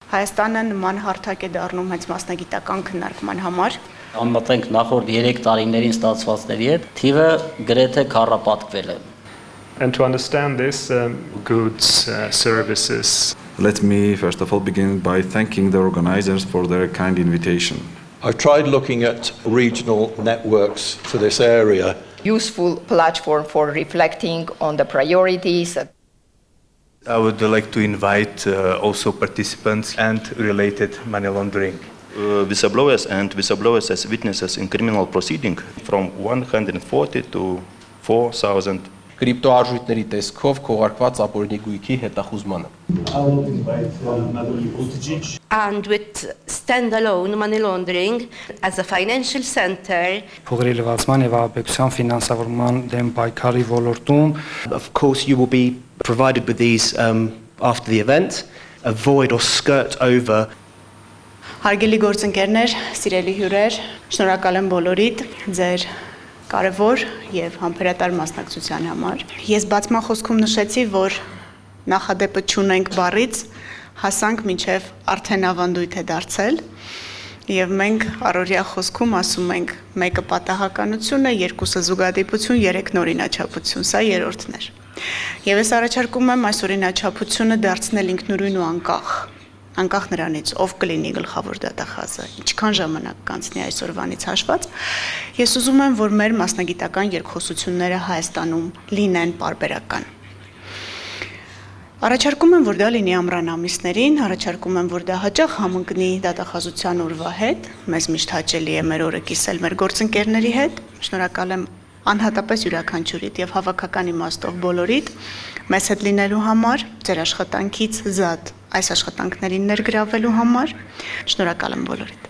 Հայաստանը նման հարթակ է դառնում հենց մասնագիտական քննարկման համար։ Անմտենք նախորդ 3 տարիներին ստացվածների հետ, թիվը գրեթե քառապատկվել է։ And to understand this, goods, services. Let me first of all begin by thanking the organizers for their kind invitation. I've tried looking at regional networks for this area. Useful platform for reflecting on the priorities. I would like to invite also participants and related money laundering. Whistleblowers and whistleblowers as witnesses in criminal proceeding from 140 to 4,000. Կրիպտոարժույթների տեսքով քողարկված ապօրինի գույքի հետախուզմանը. And with standalone money laundering as a financial center. Փողերի լվացման եւ ահաբեկչության ֆինանսավորման դեմ պայքարի ոլորտում. Of course you will be provided with these after the event. Avoid or skirt over. Հարգելի գործընկերներ, սիրելի հյուրեր, շնորհակալ եմ բոլորիդ ձեր կարևոր եւ համբերատար մասնակցության համար։ Ես բացման խոսքում նշեցի, որ նախադեպը չունենք բառից հասանք մինչեւ արդեն ավանդույթ է դարձել եւ մենք առօրյա խոսքում ասում ենք մեկը պատահականություն է, երկուսը զուգադիպություն, երեք նորինաչափություն, սա երրորդն էր։ Եվ ես առաջարկում եմ այս օրինաչափությունը դարձնել ինքնուրույն ու անկախ նրանից ով կլինի գլխավոր դատախազը, ինչքան ժամանակ կանցնի այսօրվանից հաշված, ես ուզում եմ, որ մեր մասնագիտական երկխոսությունները Հայաստանում լինեն պարբերական։ Առաջարկում եմ, որ դա լինի ամռան ամիսներին, առաջարկում եմ, որ դա հաճախ համընկնի դատախազության օրվա հետ, մեզ միշտ հաճելի է մեր օրը կիսել մեր գործընկերների հետ, շնորհակալ եմ անհատապես յուրաքանչյուրիդ եւ հավաքական իմաստով բոլորիդ մեզ հետ լինելու համար, ձեր աշխատանքից զատ այս աշխատանքներին ներգրավելու համար, շնորհակալ եմ բոլորիդ։